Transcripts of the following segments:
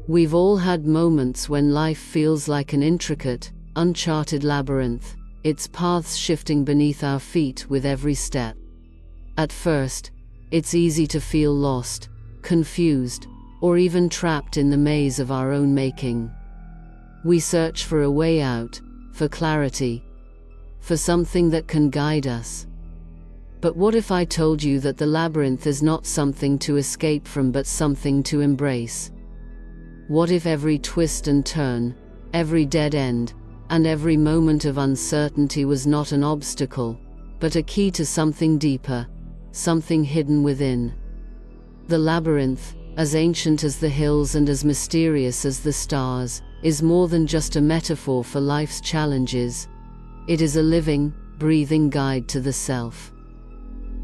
We've all had moments when life feels like an intricate, uncharted labyrinth, its paths shifting beneath our feet with every step. At first, it's easy to feel lost, confused, or even trapped in the maze of our own making. We search for a way out, for clarity, for something that can guide us. But what if I told you that the labyrinth is not something to escape from but something to embrace? What if every twist and turn, every dead end, and every moment of uncertainty was not an obstacle, but a key to something deeper, something hidden within? The labyrinth, as ancient as the hills and as mysterious as the stars, is more than just a metaphor for life's challenges. It is a living, breathing guide to the self.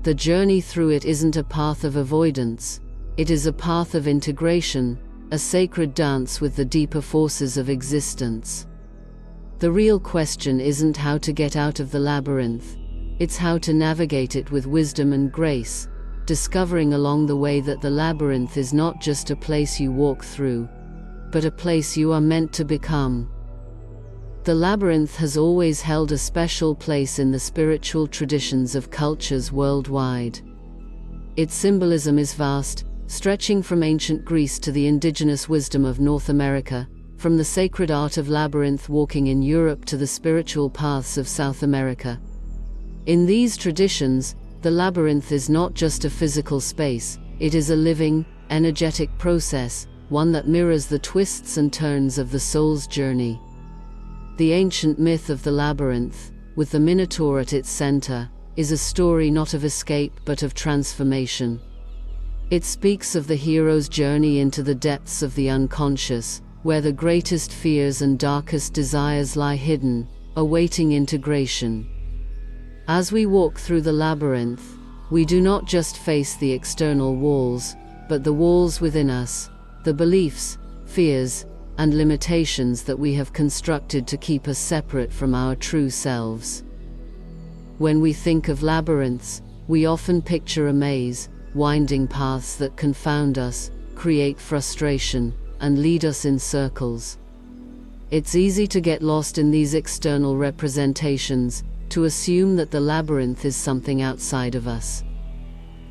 The journey through it isn't a path of avoidance, it is a path of integration, a sacred dance with the deeper forces of existence. The real question isn't how to get out of the labyrinth, it's how to navigate it with wisdom and grace, discovering along the way that the labyrinth is not just a place you walk through, but a place you are meant to become. The labyrinth has always held a special place in the spiritual traditions of cultures worldwide. Its symbolism is vast, stretching from ancient Greece to the indigenous wisdom of North America, from the sacred art of labyrinth walking in Europe to the spiritual paths of South America. In these traditions, the labyrinth is not just a physical space, it is a living, energetic process, one that mirrors the twists and turns of the soul's journey. The ancient myth of the labyrinth, with the Minotaur at its center, is a story not of escape but of transformation. It speaks of the hero's journey into the depths of the unconscious, where the greatest fears and darkest desires lie hidden, awaiting integration. As we walk through the labyrinth, we do not just face the external walls, but the walls within us, the beliefs, fears, and limitations that we have constructed to keep us separate from our true selves. When we think of labyrinths, we often picture a maze, winding paths that confound us, create frustration, and lead us in circles. It's easy to get lost in these external representations, to assume that the labyrinth is something outside of us.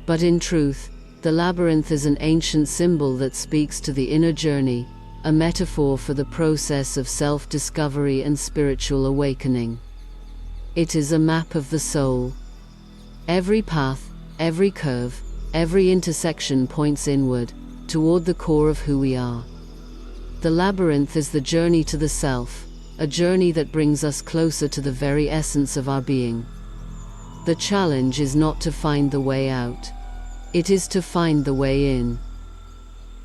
But in truth, the labyrinth is an ancient symbol that speaks to the inner journey, a metaphor for the process of self-discovery and spiritual awakening. It is a map of the soul. Every path, every curve, every intersection points inward, toward the core of who we are. The labyrinth is the journey to the self, a journey that brings us closer to the very essence of our being. The challenge is not to find the way out. It is to find the way in.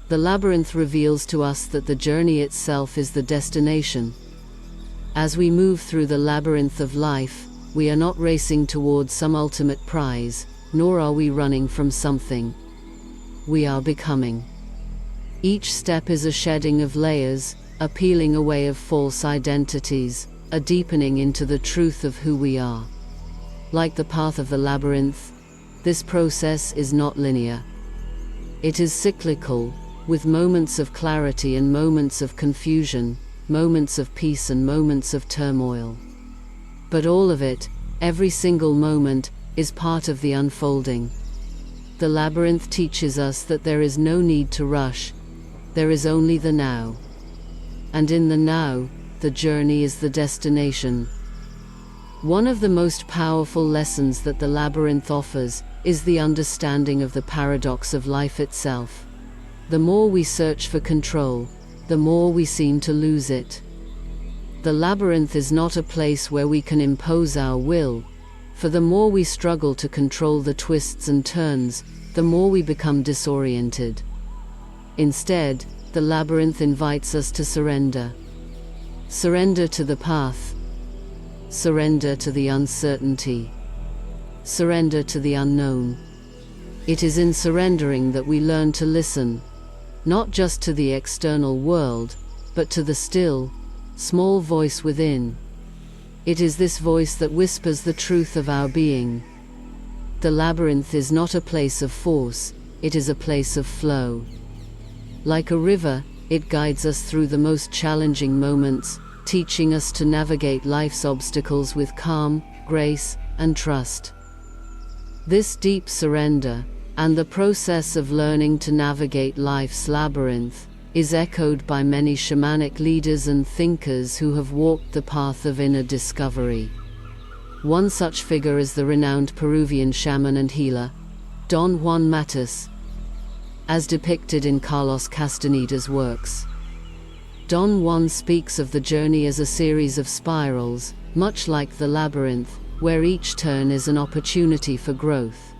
The labyrinth reveals to us that the journey itself is the destination. As we move through the labyrinth of life, we are not racing towards some ultimate prize, nor are we running from something. We are becoming. Each step is a shedding of layers, a peeling away of false identities, a deepening into the truth of who we are. Like the path of the labyrinth, this process is not linear. It is cyclical, with moments of clarity and moments of confusion, moments of peace and moments of turmoil. But all of it, every single moment, is part of the unfolding. The labyrinth teaches us that there is no need to rush, there is only the now. And in the now, the journey is the destination. One of the most powerful lessons that the labyrinth offers is the understanding of the paradox of life itself. The more we search for control, the more we seem to lose it. The labyrinth is not a place where we can impose our will, for the more we struggle to control the twists and turns, the more we become disoriented. Instead, the labyrinth invites us to surrender. Surrender to the path. Surrender to the uncertainty. Surrender to the unknown. It is in surrendering that we learn to listen, not just to the external world, but to the still, small voice within. It is this voice that whispers the truth of our being. The labyrinth is not a place of force, it is a place of flow. Like a river, It guides us through the most challenging moments, teaching us to navigate life's obstacles with calm, grace, and trust. This deep surrender, and the process of learning to navigate life's labyrinth, is echoed by many shamanic leaders and thinkers who have walked the path of inner discovery. One such figure is the renowned Peruvian shaman and healer, Don Juan Matus, as depicted in Carlos Castaneda's works. Don Juan speaks of the journey as a series of spirals, much like the labyrinth, where each turn is an opportunity for growth.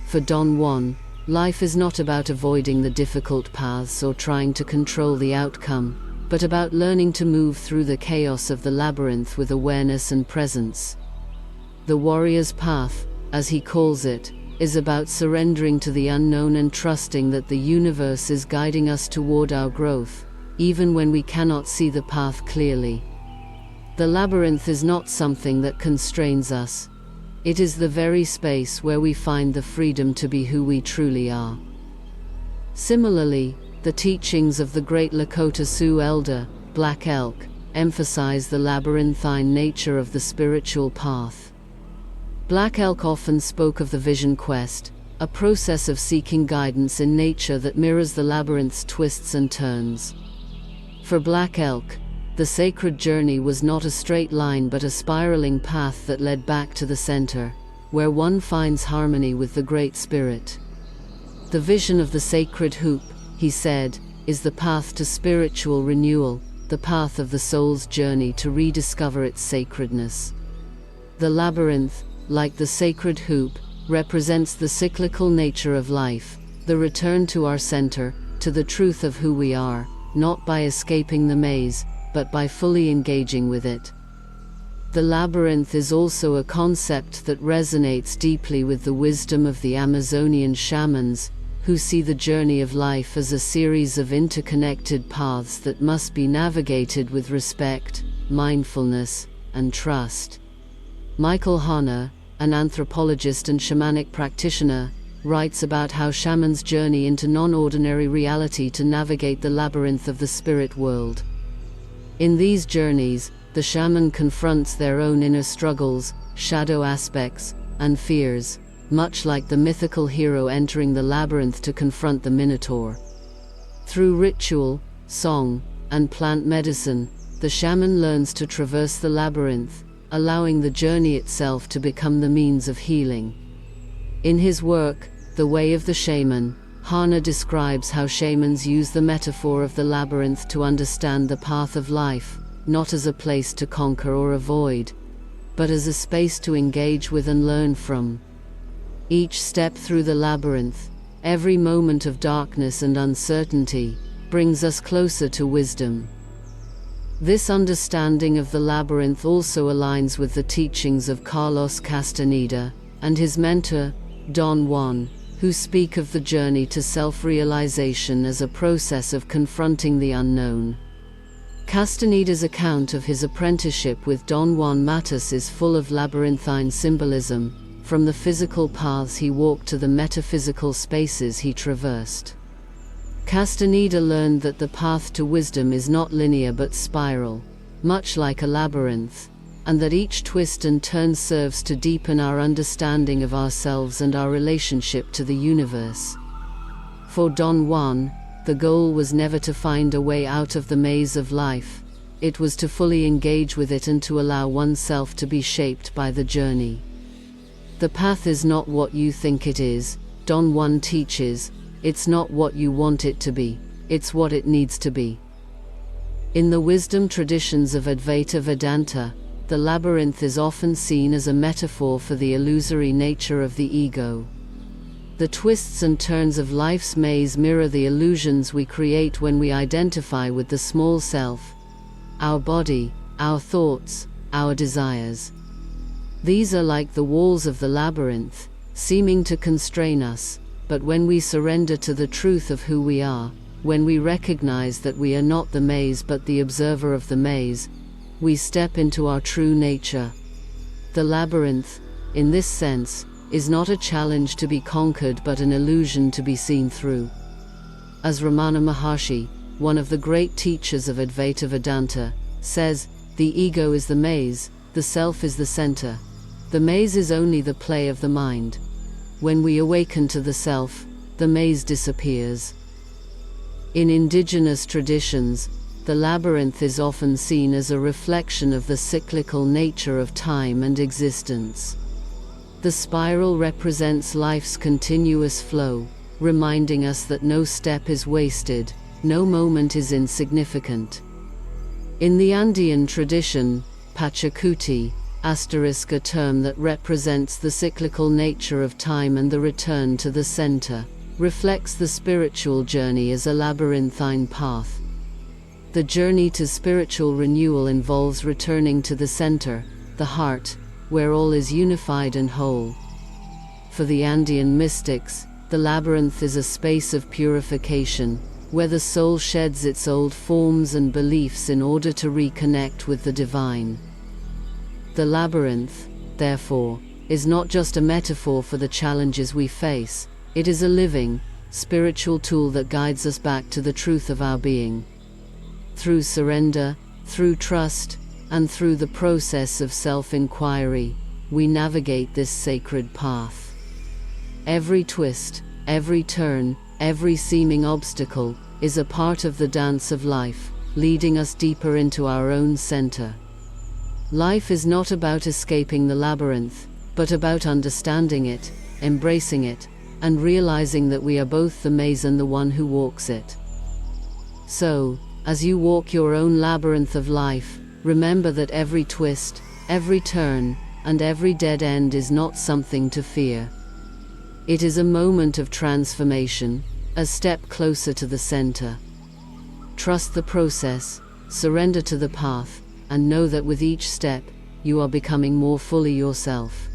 For Don Juan, life is not about avoiding the difficult paths or trying to control the outcome, but about learning to move through the chaos of the labyrinth with awareness and presence. The warrior's path, as he calls it, is about surrendering to the unknown and trusting that the universe is guiding us toward our growth, even when we cannot see the path clearly. The labyrinth is not something that constrains us. It is the very space where we find the freedom to be who we truly are. Similarly, the teachings of the great Lakota Sioux elder, Black Elk, emphasize the labyrinthine nature of the spiritual path. Black Elk often spoke of the vision quest, a process of seeking guidance in nature that mirrors the labyrinth's twists and turns. For Black Elk, the sacred journey was not a straight line but a spiraling path that led back to the center, where one finds harmony with the Great Spirit. The vision of the sacred hoop, he said, is the path to spiritual renewal, the path of the soul's journey to rediscover its sacredness. The labyrinth, like the sacred hoop, represents the cyclical nature of life, the return to our center, to the truth of who we are, not by escaping the maze, but by fully engaging with it. The labyrinth is also a concept that resonates deeply with the wisdom of the Amazonian shamans, who see the journey of life as a series of interconnected paths that must be navigated with respect, mindfulness, and trust. Michael Harner, an anthropologist and shamanic practitioner, writes about how shamans journey into non-ordinary reality to navigate the labyrinth of the spirit world. In these journeys, the shaman confronts their own inner struggles, shadow aspects, and fears, much like the mythical hero entering the labyrinth to confront the Minotaur. Through ritual, song, and plant medicine, the shaman learns to traverse the labyrinth, allowing the journey itself to become the means of healing. In his work, The Way of the Shaman, Harner describes how shamans use the metaphor of the labyrinth to understand the path of life, not as a place to conquer or avoid, but as a space to engage with and learn from. Each step through the labyrinth, every moment of darkness and uncertainty, brings us closer to wisdom. This understanding of the labyrinth also aligns with the teachings of Carlos Castaneda and his mentor, Don Juan, who speak of the journey to self-realization as a process of confronting the unknown. Castaneda's account of his apprenticeship with Don Juan Matus is full of labyrinthine symbolism, from the physical paths he walked to the metaphysical spaces he traversed. Castaneda learned that the path to wisdom is not linear but spiral, much like a labyrinth, and that each twist and turn serves to deepen our understanding of ourselves and our relationship to the universe. For Don Juan, the goal was never to find a way out of the maze of life, it was to fully engage with it and to allow oneself to be shaped by the journey. The path is not what you think it is, Don Juan teaches, it's not what you want it to be, it's what it needs to be. In the wisdom traditions of Advaita Vedanta, the labyrinth is often seen as a metaphor for the illusory nature of the ego. The twists and turns of life's maze mirror the illusions we create when we identify with the small self, our body, our thoughts, our desires. These are like the walls of the labyrinth, seeming to constrain us, but when we surrender to the truth of who we are, when we recognize that we are not the maze but the observer of the maze, we step into our true nature. The labyrinth, in this sense, is not a challenge to be conquered but an illusion to be seen through. As Ramana Maharshi, one of the great teachers of Advaita Vedanta, says, "The ego is the maze, the self is the center. The maze is only the play of the mind. When we awaken to the self, the maze disappears." In indigenous traditions, the labyrinth is often seen as a reflection of the cyclical nature of time and existence. The spiral represents life's continuous flow, reminding us that no step is wasted, no moment is insignificant. In the Andean tradition, Pachacuti, a term that represents the cyclical nature of time and the return to the center, reflects the spiritual journey as a labyrinthine path. The journey to spiritual renewal involves returning to the center, the heart, where all is unified and whole. For the Andean mystics, the labyrinth is a space of purification, where the soul sheds its old forms and beliefs in order to reconnect with the divine. The labyrinth, therefore, is not just a metaphor for the challenges we face, it is a living, spiritual tool that guides us back to the truth of our being. Through surrender, through trust, and through the process of self-inquiry, we navigate this sacred path. Every twist, every turn, every seeming obstacle, is a part of the dance of life, leading us deeper into our own center. Life is not about escaping the labyrinth, but about understanding it, embracing it, and realizing that we are both the maze and the one who walks it. So, as you walk your own labyrinth of life, remember that every twist, every turn, and every dead end is not something to fear. It is a moment of transformation, a step closer to the center. Trust the process, surrender to the path, and know that with each step, you are becoming more fully yourself.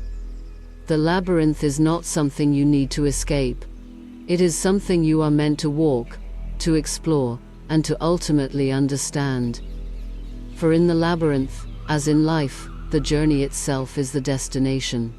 The labyrinth is not something you need to escape. It is something you are meant to walk, to explore, and to ultimately understand. For in the labyrinth, as in life, the journey itself is the destination.